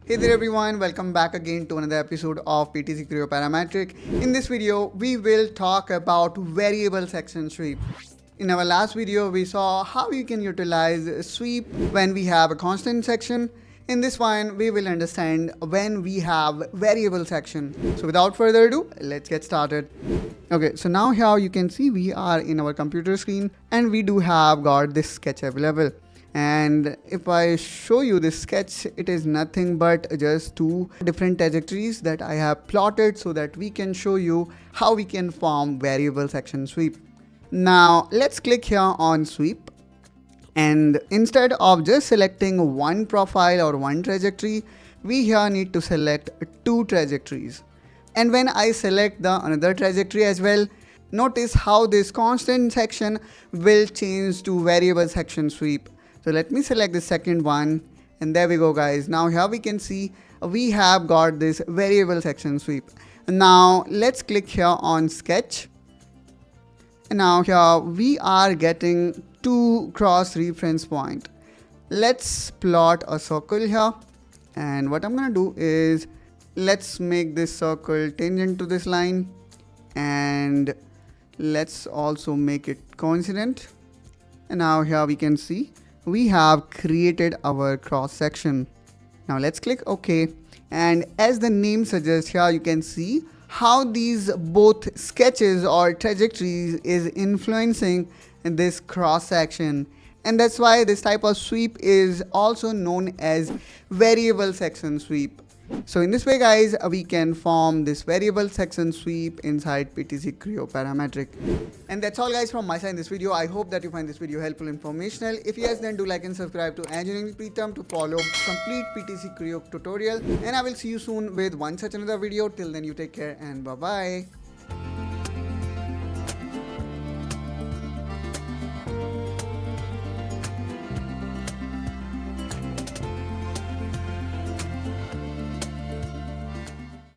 Hey there everyone, welcome back again to another episode of PTC Creo Parametric. In this video, we will talk about variable section sweep. In our last video, we saw how you can utilize sweep when we have a constant section. In this one, we will understand when we have variable section. So without further ado, let's get started. Okay, so now here you can see we are in our computer screen and we do have got this sketch available. And if I show you this sketch, it is nothing but just two different trajectories that I have plotted so that we can show you how we can form variable section sweep. Now let's click here on sweep, and instead of just selecting one profile or one trajectory, we here need to select two trajectories. And when I select the another trajectory as well, notice how this constant section will change to variable section sweep. So let me select the second one, and there we go guys. Now here we can see we have got this variable section sweep. Now let's click here on sketch. And now here we are getting two cross reference point. Let's plot a circle here, and what I'm gonna do is let's make this circle tangent to this line, and let's also make it coincident. And now here we can see we have created our cross section. Now let's click OK, and as the name suggests, here you can see how these both sketches or trajectories is influencing this cross section, and that's why this type of sweep is also known as variable section sweep. So in this way guys, we can form this variable section sweep inside PTC Creo Parametric. And that's all guys from my side in this video. I hope that you find this video helpful and informational. If yes, then do like and subscribe to Engineering Pritam to follow complete PTC Creo tutorial. And I will see you soon with one such another video. Till then, you take care and bye bye.